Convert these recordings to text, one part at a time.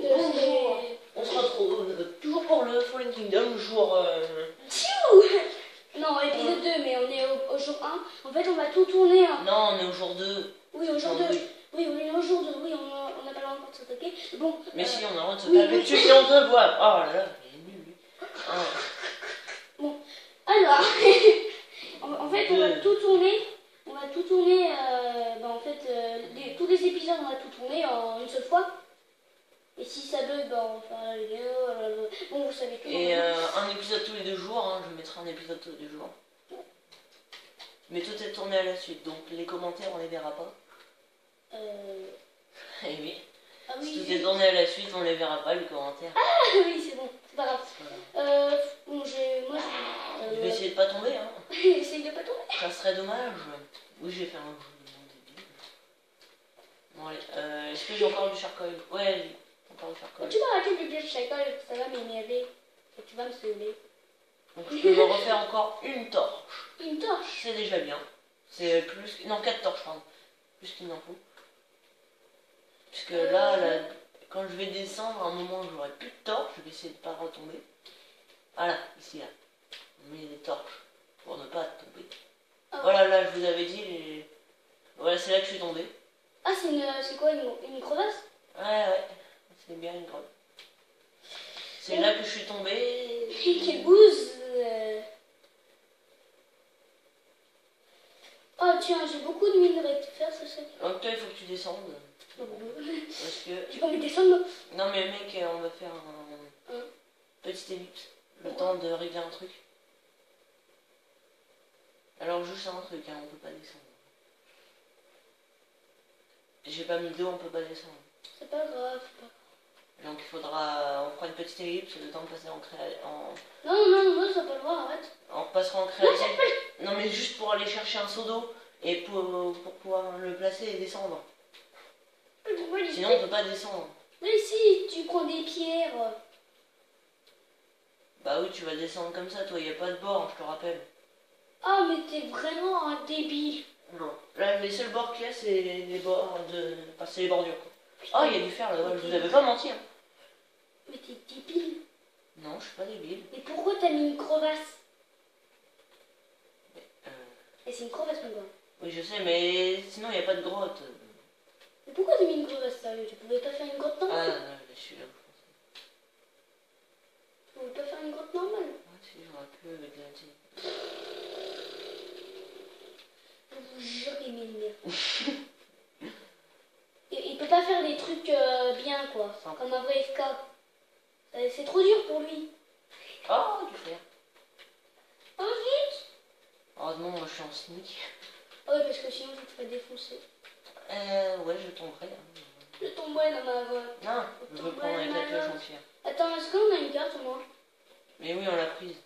Bonjour. On se retrouve toujours pour le Fallen Kingdom, jour... Non, épisode 2, mais on est au jour 1. En fait, on va tout tourner. Non, on est au jour 2. Oui, au jour 2. Oui, on est au jour 2. Oui, on n'a pas le droit encore de s'attaquer. Bon. Mais si, on a le droit de se taper dessus si on te voit. Oh là là, il est nul, lui. Ah. Bon, alors, en fait, on va tout tourner. On va tout tourner. Tous les épisodes, on va tout tourner en une seule fois. Et si ça bug, on fera la vidéo. Bon, vous savez tout. Et un épisode tous les 2 jours, hein, je mettrai un épisode tous les 2 jours. Mais tout est tourné à la suite, donc les commentaires, on les verra pas. Eh oui. Ah oui. Si tout est tourné à la suite, on les verra pas, les commentaires. Ah oui, c'est bon, c'est pas grave. Bon, Je vais essayer de pas tomber, hein. Essaye de pas tomber. Ça serait dommage. Oui, je vais faire un jeu débile. Bon, allez, est-ce que j'ai encore du charcoal? Ouais, encore du charcoal. Tu vas arrêter de dire charcoal, ça va m'énerver. Et tu vas me sauver. Donc je peux me refaire encore une torche. Une torche? C'est déjà bien. C'est plus... Non, 4 torches, pardon. Plus qu'il n'en faut. Puisque là, quand je vais descendre, à un moment où j'aurai plus de torches, je vais essayer de ne pas retomber. Voilà, ici, là. On met des torches pour ne pas tomber. Ah, voilà, là, je vous avais dit, voilà, c'est là que je suis tombé. Ah, c'est quoi, une crevasse? Ouais, c'est bien une grotte. C'est là que je suis tombé. Quelle bouse. Oh tiens, j'ai beaucoup de minerais de fer, ça c'est... Donc toi, il faut que tu descendes. Parce que... J'ai pas envie de descendre. Non mais mec, on va faire un petit ellipse. Le temps de régler un truc. Alors juste un truc, hein, on peut pas descendre. J'ai pas mis d'eau, on peut pas descendre. C'est pas grave, c'est pas grave. Donc il faudra... On fera une petite ellipse, le temps de passer en créatif. Non, ça pas le voir, arrête. On passera en créatif. Non mais juste pour aller chercher un seau d'eau et pour pouvoir le placer et descendre. Sinon on peut pas descendre. Mais si, tu prends des pierres. Bah oui, tu vas descendre comme ça, toi, il n'y a pas de bord, je te rappelle. Ah, mais t'es vraiment un débile. Non. Là, les seuls bords qu'il y a, c'est les bords de... Enfin, c'est les bordures, quoi. Ah, il y a du fer là-bas, je vous avais pas menti. Hein. Mais t'es débile. Non, je suis pas débile. Mais pourquoi t'as mis une crevasse? Mais, Et c'est une crevasse, mon gars. Oui, je sais, mais sinon, il n'y a pas de grotte. Mais pourquoi t'as mis une crevasse, sérieux? Tu pouvais pas faire une grotte Ah, normale? non, je suis là, je pense. Tu pouvais pas faire une grotte normale? Ah, si, j'aurais pu avec la tête. Je vous jure, il m'énerve. Il peut pas faire des trucs bien, quoi. Simple. Comme un vrai FK. C'est trop dur pour lui. Oh, du fer. Oh, vite! Heureusement, moi, je suis en sneak. Ah ouais, parce que sinon, je te ferais défoncer. Ouais, je tomberai. Hein. Je tomberai dans ma voie. Non, je veux prendre avec la pioche en pierre. Attends, est-ce qu'on a une carte au moins? Mais oui, on l'a prise.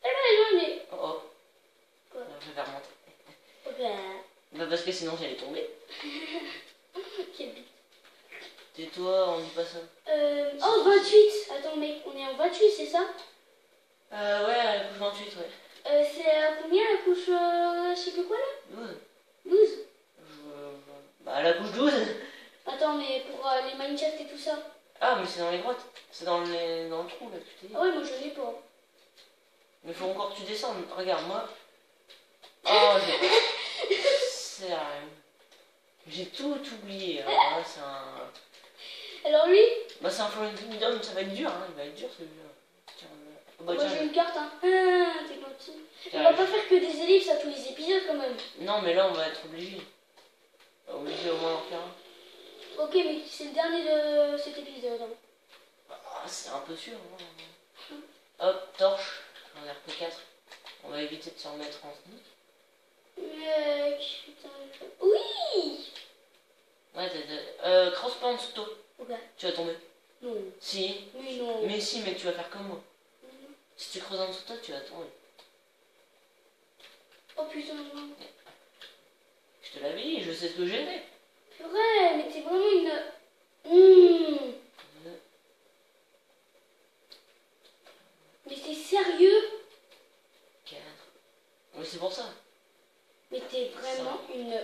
Eh ben, j'en ai. Oh, oh. Quoi? Je vais remonter. Ouais. Bah, parce que sinon, j'allais tomber. Quelle bite. Tais-toi, on dit pas ça. Oh, 28. Attends, mec, on est en 28, c'est ça? Ouais, à la couche 28, ouais. C'est à combien la couche, je sais plus quoi là? 12. 12. Bah, à la couche 12. Attends, mais pour les Minecraft et tout ça? Ah, mais c'est dans les grottes. C'est dans le trou, là, que je t'ai dit. Ah ouais, moi je l'ai pas. Mais faut encore que tu descendes. Regarde, moi. Oh, j'ai pas. Sérieux. J'ai tout oublié. Alors là, c'est un... Alors lui? Bah, c'est un Fallen Kingdom, ça va être dur, hein. Il va être dur, celui-là. Tiens, bah, Moi tiens. j'ai une carte, hein. Ah, t'es gentil. On Tiens, va pas faire que des ellipses à tous les épisodes quand même. Non, mais là, on va être obligé. Obligé au moins d'en faire un. Ok, mais c'est le dernier de cet épisode. Hein. Ah, c'est un peu sûr. Hein. Hop, torche. On est RP4. On va éviter de se remettre en sneak. Mec, putain. Oui! Ouais, crossband to. Ok. Tu vas tomber. Non. Si. Oui, non. Mais si, mais tu vas faire comme moi. Si tu creuses en dessous de toi, tu vas tomber. Oh putain, non. Je te l'avais dit, je sais ce que j'ai fait. C'est vrai, mais t'es vraiment une... Mais t'es sérieux? 4. Mais c'est pour ça. Mais t'es vraiment une...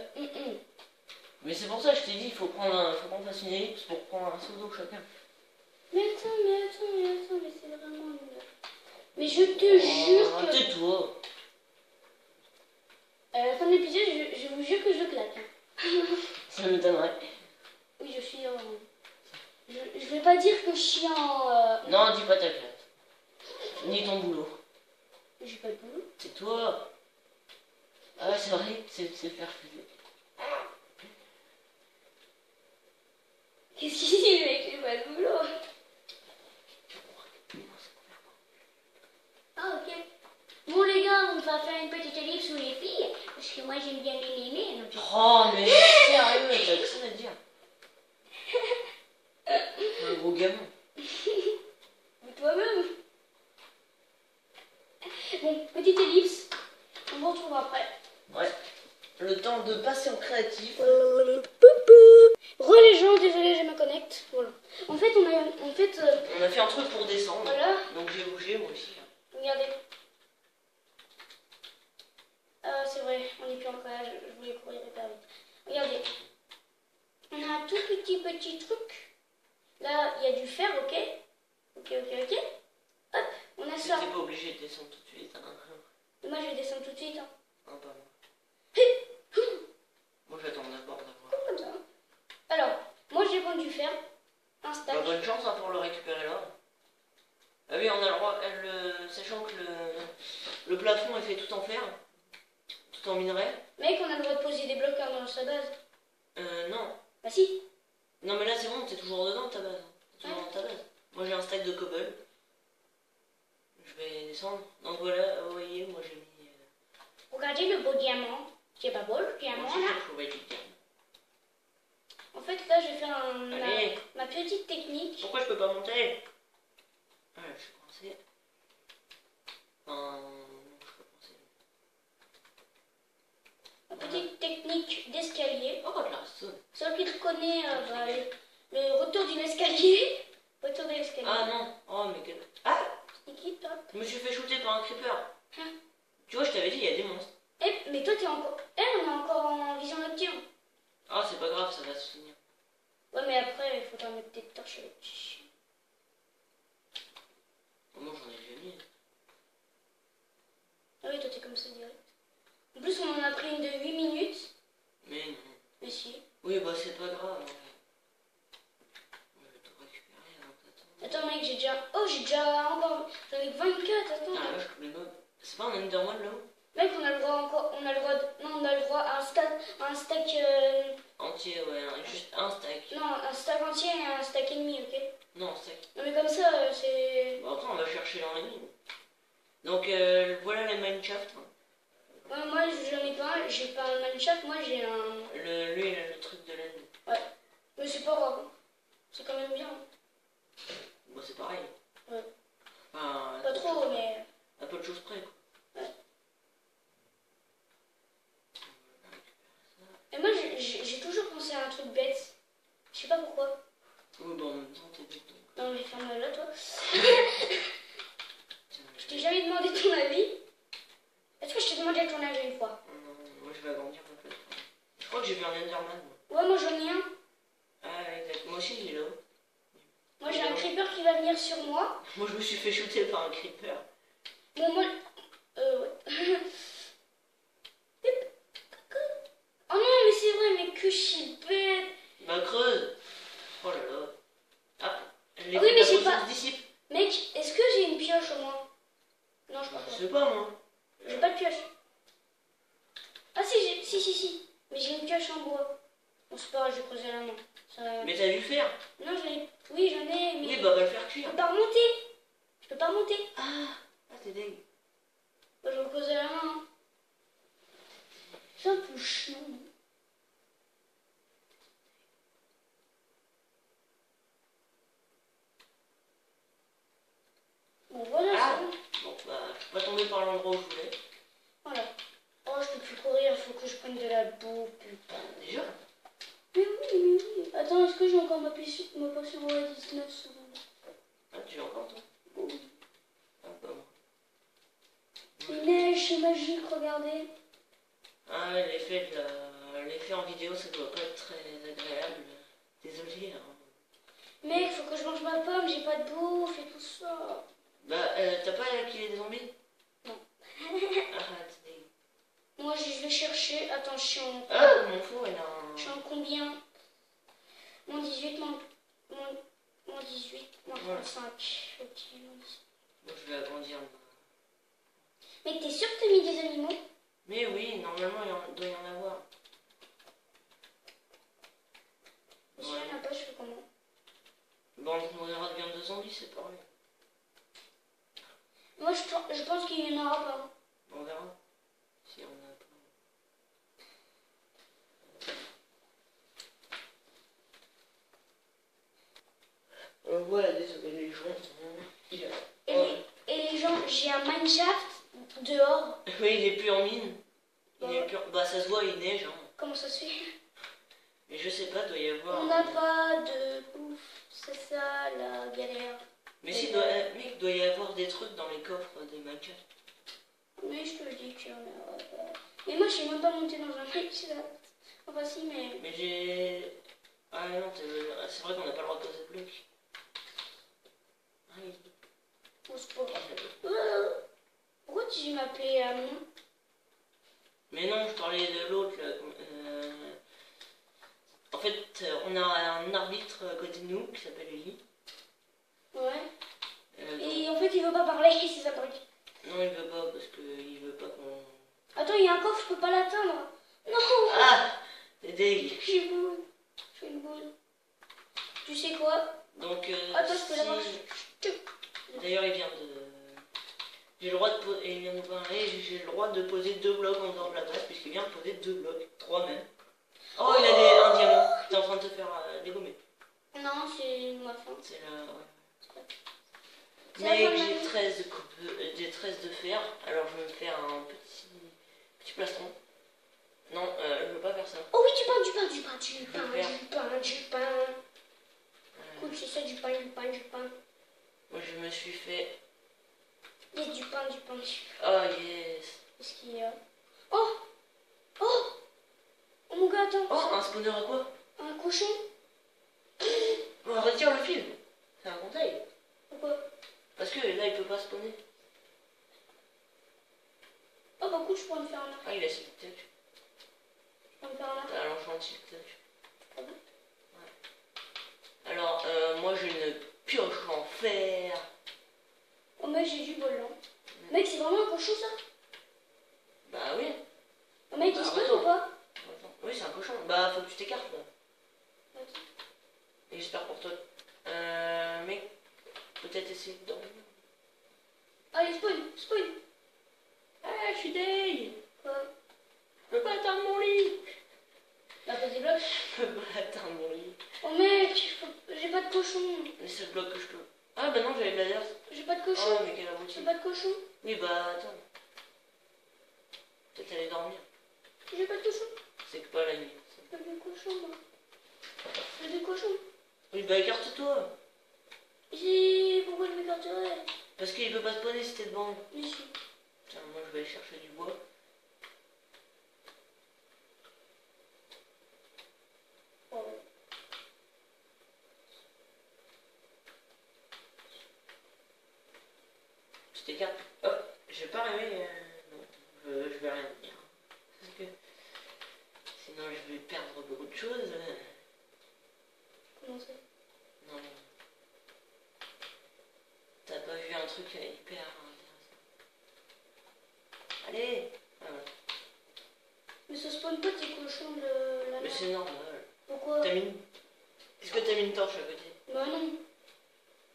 Mais c'est pour ça que je t'ai dit, faut qu'on fasse une ellipse pour prendre un seau d'eau chacun. mais c'est vraiment une... Mais je te jure que... Tais-toi. À la fin de l'épisode, je vous jure que je claque. Ça m'étonnerait. Oui, je suis en... Je vais pas dire que je suis en... Non, dis pas ta claque. Ni ton boulot. J'ai pas de boulot. C'est toi. Ah, c'est vrai, c'est faire fuser. Qu'est-ce qu'il dit, mec? J'ai pas de boulot. Ah, ok. Bon, les gars, on va faire une petite ellipse sur les filles. Parce que moi, j'aime bien les mémés. Donc... Oh, mais sérieux, t'as que ça à dire. Un gros gamin. Mais toi-même. Bon, petite ellipse. On vous retrouve après. Ouais. Le temps de passer en créatif. Re les gens, désolé, je me connecte. Voilà. En fait, on a fait un truc pour descendre. Voilà. Donc j'ai bougé moi aussi. Regardez. Ah, c'est vrai, on n'est plus en collage. Je voulais courir hyper vite. Regardez. On a un tout petit truc. Là, il y a du fer, ok? Ok. Hop, on a ça. T'es pas obligé de descendre tout de suite. Hein. Moi, je vais descendre tout de suite. Hein. Non, pas moi. Moi j'attends d'abord d'avoir. Comme ça. Alors, moi, j'ai vendu du fer. Un stack. Bah, bonne chance hein, pour le récupérer là. Ah oui, on a le droit, sachant que le plafond est fait tout en fer, tout en minerai. Mec, on a le droit de poser des blocs dans sa base. Non. Bah si. Non mais là c'est bon, t'es toujours dedans ta base. T'es toujours dans ta base. Moi j'ai un stack de cobble. Je vais descendre. Donc voilà, vous voyez, moi j'ai mis... Regardez le beau diamant. C'est pas beau le diamant là? En fait, là, je vais faire ma petite technique. Pourquoi je peux pas monter? Ah, je suis coincé. Non, je peux penser. Ma petite technique d'escalier. Oh, regarde la zone. Celui qui connaît le retour d'une escalier. Retour de l'escalier. Ah non. Oh, mais quel... Ah! Sneaky top. Je me suis fait shooter par un creeper. Hein? Tu vois, je t'avais dit, il y a des monstres. Eh, mais toi, t'es encore... Eh, on est encore en vision nocturne. Ah, c'est pas grave, ça va se finir. Ouais, mais après, il faut t'en mettre des torches. Moi, j'en ai déjà mis. Ah oui, toi, t'es comme ça direct. En plus, on en a pris une de 8 minutes. Mais non. Mais si. Oui, bah c'est pas grave. Moi, je vais tout récupérer avant que t'attends. Attends, mec, j'ai déjà encore... J'en ai que 24, attends. Ah, là, je coupe les mobs. C'est pas un Enderman là-haut? Mec, on a le droit encore... On a le droit... Non, on a le droit à un stack... Entier, ouais, juste un stack. Non, un stack entier et un stack ennemi, ok? Non, un stack. Non, mais comme ça, c'est... Bon, après, on va chercher dans les mines. Donc, voilà les mineshaft. Hein. Ouais, moi, j'en ai pas un. J'ai pas un mineshaft, moi, j'ai un... Lui, il a le truc de laine. Ouais. Mais c'est pas grave. C'est quand même bien. Bon, c'est pareil. Ouais. Enfin, Pas trop, mais... À peu de choses près, quoi. Ouais. Et moi, j'ai toujours pensé à un truc bête. Je sais pas pourquoi. Oui, bah en même temps, t'es bête donc. Non, mais ferme-la, toi. Je t'ai jamais demandé ton avis. Est-ce que je t'ai demandé ton avis une fois? Moi, je vais agrandir un peu. Je crois que j'ai vu un Enderman. Moi. Ouais, moi, j'en ai un. Ah, exact. Moi aussi, il est là. Moi, j'ai un creeper qui va venir sur moi. Moi, je me suis fait shooter par un creeper. Bon, moi... ouais. Oh non, mais c'est vrai, mais que je suis bête. Bah, creuse. Oh là là. Ah, Oui, mais j'ai pas... se dissipe. Mec, est-ce que j'ai une pioche au moins? Non, je crois Je pas. sais pas, moi. J'ai pas de pioche. Ah si, si. Mais j'ai une pioche en bois. Bon, c'est pas grave, je vais creuser à la main. Ça... Mais t'as dû le faire. Non, j'en ai... Oui, j'en ai, mais... Oui, bah, va le faire Je cuire. peux pas remonter. Je peux pas remonter. Ah, t'es dingue. Bah, je vais creuser à la main. Hein. C'est un peu chiant. Bon, voilà, Ah. c'est bon. Bon, bah, je suis pas tombé par l'endroit où je voulais. Voilà. Oh, je peux plus courir, il faut que je prenne de la boue, putain. Déjà? Mais oui. Attends, est-ce que j'ai encore ma potion 19 secondes? Ah, tu l'as encore, toi? Oui. Ah, bah, moi. Une neige, c'est magique, regardez. Ah, l'effet en vidéo, ça doit pas être très agréable. Désolé, hein. Mec, faut que je mange ma pomme. comme j'ai pas de bouffe et tout ça. Bah, t'as pas qu'il y ait des zombies? Non. Arrête. Moi, je vais chercher. Attends, je suis en... Ah, mon four, il a Je suis un... en combien? Moins 18, moins 18, moins 35. Ok, moins 18. Bon, je vais agrandir. Mais t'es sûr que t'as mis des animaux? Mais oui, normalement, il doit y en avoir. Mais si il y en a pas, je fais comment? Bon, on mourra de viande de zombies, c'est pareil. Moi, je pense qu'il y en aura pas. On verra. Si on a pas. Ouais, désolé, les gens Et les gens, j'ai un mineshaft dehors. Oui, il est plus en mine. Bah, Bah, ça se voit, il neige. Hein. comment ça se fait? Mais je sais pas, doit y avoir. On n'a pas de bouffe, c'est ça la galère. Mais si, mec, doit y avoir des trucs dans les coffres des Minecraft. Mais je te le dis qu'il y en a pas. Mais moi, je suis même pas montée dans un mineshaft. Enfin, si, mais. Mais j'ai. Ah non, c'est vrai qu'on n'a pas le droit de poser de bloc. Ah oui. Au sport. Pourquoi tu m'appelais Amon? Mais non, je parlais de l'autre là. En fait, on a un arbitre à côté de nous qui s'appelle Ellie. Ouais. Donc... Et en fait, il veut pas parler, c'est ça le truc. Non, il veut pas parce qu'il veut pas qu'on. Attends, il y a un coffre, je peux pas l'atteindre. Non. Ah, t'es dégueu. J'ai boule. Je fais une boule. Tu sais quoi? Donc, attends, je peux l'avoir. D'ailleurs, il vient de. J'ai le droit de poser. Il vient de nous parler. J'ai le droit de poser 2 blocs en dehors de la base puisqu'il vient de poser 2 blocs, 3 même. Oh, il a un diamant. T'es en train de te faire dégommer. Non, c'est ma fin. C'est la. Ouais. C'est Mais la fin de j'ai ma vie. 13 de fer. Alors, je vais me faire un petit plastron. Non, je veux pas faire ça. Oh oui, du pain. Écoute, c'est ça, du pain. Moi, je me suis fait. Yes, du pain. Oh yes. Qu'est-ce qu'il y a? Oh mon gars, attends. Oh, un spawner à quoi? Un cochon? On retire le fil. C'est un conseil. Pourquoi? Parce que là, il peut pas spawner. Oh bah écoute, je pourrais me faire un arc. Ah, il a silk. Je pourrais me faire un arc. Alors, je silk. Ah bon? Ouais. Alors, moi, j'ai une pioche en fer. Oh mec, j'ai du bol là. Mec, c'est vraiment un cochon ça? Bah oui. Oh mec, Bah, il se passe attends. ou pas? Attends. Oui, c'est un cochon. Bah, faut que tu t'écartes là. Attends. Et j'espère pour toi. Mec, peut-être essayer de dormir. Allez, spawn. Ah, je suis deg. Quoi? Je peux pas atteindre mon lit. Bah pas des blocs. Je peux pas atteindre mon lit. Oh mec, j'ai pas de cochon. Mais c'est le bloc que je peux. Ah, bah non, j'avais de la laser. J'ai pas de cochon. Oh, mais quel J'ai abruti. pas de cochon. Oui, bah attends. Peut-être aller dormir. J'ai pas de cochon. C'est que pas la nuit. J'ai pas de cochon moi. J'ai des cochons. Oui, bah écarte-toi. Pourquoi je m'écarterais? Parce qu'il peut pas spawner si t'es devant. Mais si. Tiens, moi je vais aller chercher du bois. Oh ouais. Je t'écarte. Oh, j'ai pas rêvé. Non, je vais rien dire. Parce que sinon je vais perdre beaucoup de choses. Comment ça? Non. T'as pas vu un truc hyper intéressant? Allez. Ah, ouais. Mais ça spawn pas tes cochons de la Mais mer. c'est normal. Pourquoi? Est-ce que t'as mis une torche à côté? Bah non.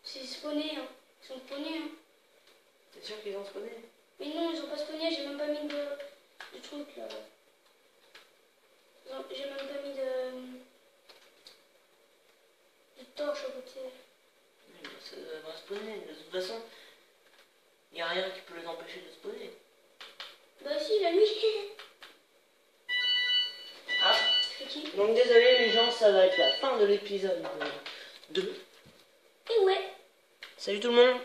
C'est spawné hein. Ils sont spawnés hein. T'es sûr qu'ils ont spawné? Mais non, ils ont pas spawné, j'ai même pas mis de truc là. J'ai même pas mis de torche à côté. Oui, bah, ça va spawner. De toute façon, il n'y a rien qui peut les empêcher de spawner. Bah si, la nuit. Ah. C'est qui? Donc désolé les gens, ça va être la fin de l'épisode 2. Et ouais. Salut tout le monde.